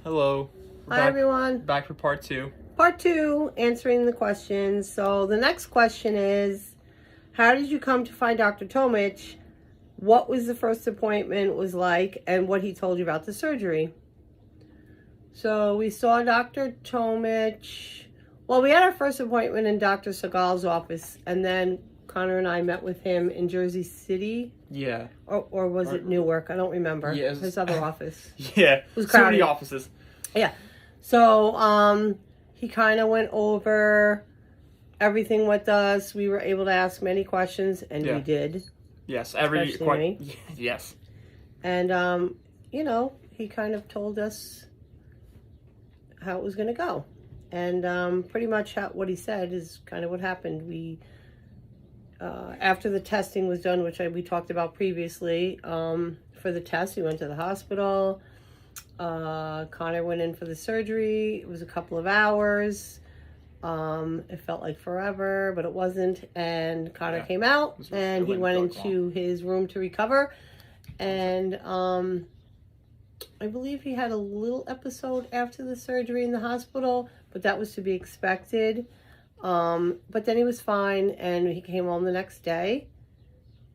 Hello. Hi, everyone. Back for part 2. Part 2, answering the questions. So the next question is, how did you come to find Dr. Tomich? What was the first appointment was like, and what he told you about the surgery? So we saw Dr. Tomich. Well, we had our first appointment in Dr. Segal's office, and then Connor and I met with him in Jersey City. Yeah. Or was it Newark? I don't remember. Yeah, his other office. Yeah. It was so crowded. many offices. Yeah. So he kind of went over everything with us. We were able to ask many questions, and we did. Yes, yes. And he kind of told us how it was going to go, and pretty much what he said is kind of what happened. We after the testing was done, which we talked about previously, for the test, we went to the hospital. Connor went in for the surgery. It was a couple of hours. It felt like forever, but it wasn't. And Connor came out, and he went into his room to recover. And I believe he had a little episode after the surgery in the hospital, but that was to be expected. But then he was fine, and he came home the next day.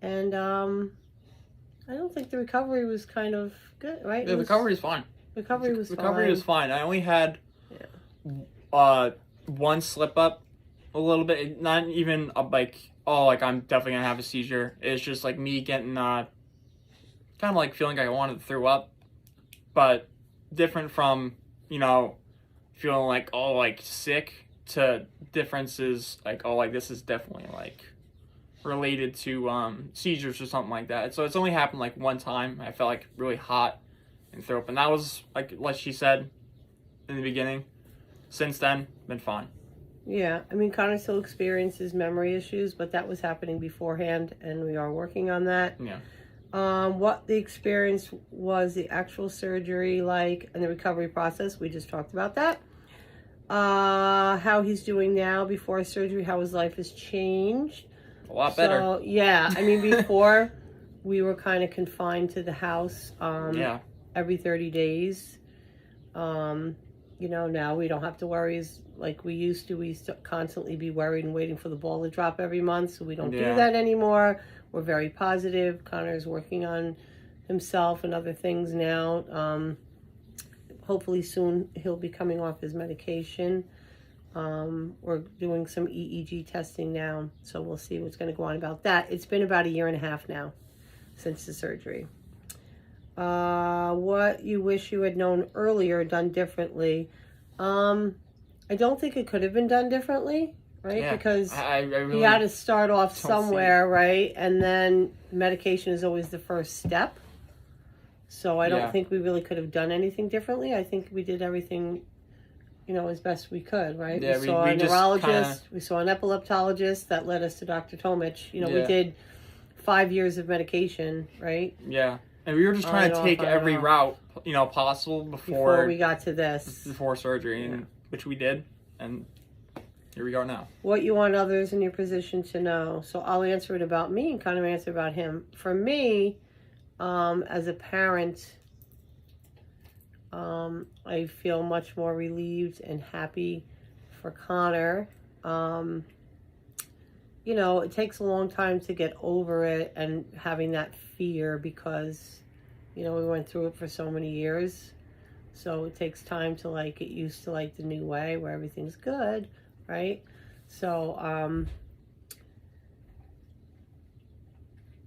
And I don't think the recovery was kind of good, right? Yeah, the recovery is fine. Recovery was fine. I only had one slip up a little bit. Not even like, I'm definitely gonna have a seizure. It's just like me getting kind of like feeling like I wanted to throw up, but different from feeling like sick to differences like this is definitely like related to seizures or something like that. So it's only happened like one time. I felt like really hot and throw up, and that was like she said in the beginning. Since then, been fine. Yeah, I mean, Connor still experiences memory issues, but that was happening beforehand, and we are working on that. Yeah. What the experience was, the actual surgery like, and the recovery process, we just talked about that. How he's doing now before surgery, how his life has changed. A lot better. So, yeah, I mean, before we were kind of confined to the house every 30 days. Now we don't have to worry like we used to. We used to constantly be worried and waiting for the ball to drop every month, so we don't do that anymore. We're very positive. Connor's working on himself and other things now. Hopefully soon he'll be coming off his medication. We're doing some EEG testing now, so we'll see what's going to go on about that. It's been about 1.5 years now since the surgery. What you wish you had known earlier, done differently. I don't think it could have been done differently, right? Yeah, because I really he had to start off somewhere, right? And then medication is always the first step. So I don't think we really could have done anything differently. I think we did everything, as best we could, right? Yeah, we saw a neurologist, we saw an epileptologist that led us to Dr. Tomich. We did 5 years of medication, right? Yeah. And we were just trying to take every route, possible before we got to this. Before surgery, which we did, and here we are now. What you want others in your position to know. So I'll answer it about me and kind of answer about him. For me, as a parent, I feel much more relieved and happy for Connor. It takes a long time to get over it and having that fear because, we went through it for so many years. So it takes time to get used to the new way where everything's good, right? So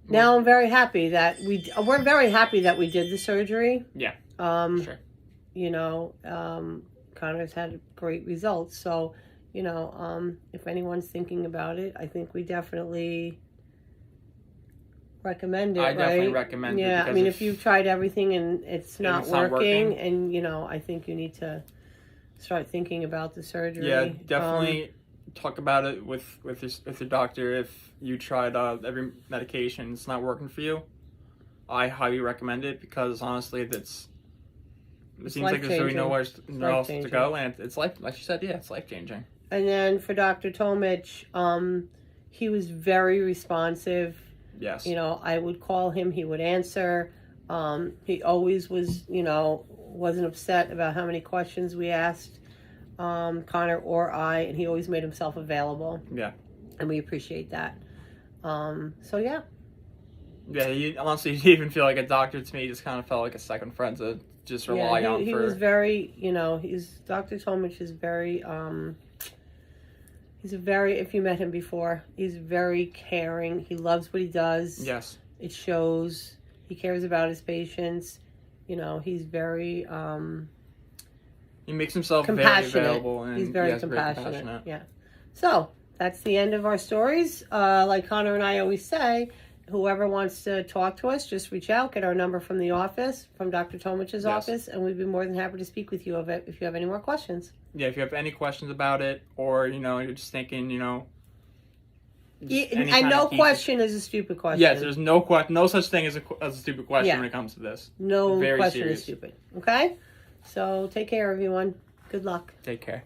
now I'm very happy that we're very happy that we did the surgery. Yeah. Sure. Connor's had great results. So, if anyone's thinking about it, I think we definitely recommend it. I definitely recommend it. Yeah, I mean, if you've tried everything and it's not working, and I think you need to start thinking about the surgery. Yeah, definitely talk about it with your doctor. If you tried every medication, it's not working for you, I highly recommend it because honestly, it seems like there's really nowhere else to go, and it's like you said, it's life changing. And then for Dr. Tomich, he was very responsive. Yes. I would call him, he would answer. He always was, wasn't upset about how many questions we asked Connor or I, and he always made himself available. Yeah. And we appreciate that. So yeah. Yeah, he honestly didn't even feel like a doctor to me. He just kind of felt like a second friend to just rely on. He was very, Dr. Tomich is very, if you met him before, he's very caring. He loves what he does. Yes. It shows. He cares about his patients. He's very, he makes himself very available. And he's very compassionate. Yeah. So, that's the end of our stories. Like Connor and I always say, whoever wants to talk to us, just reach out, get our number from the office, from Dr. Tomich's office, and we'd be more than happy to speak with you of it if you have any more questions. Yeah, if you have any questions about it, or, you're just thinking, and no question is a stupid question. Yes, there's no such thing as a stupid question when it comes to this. No Very question serious. is stupid. Okay? So take care, everyone. Good luck. Take care.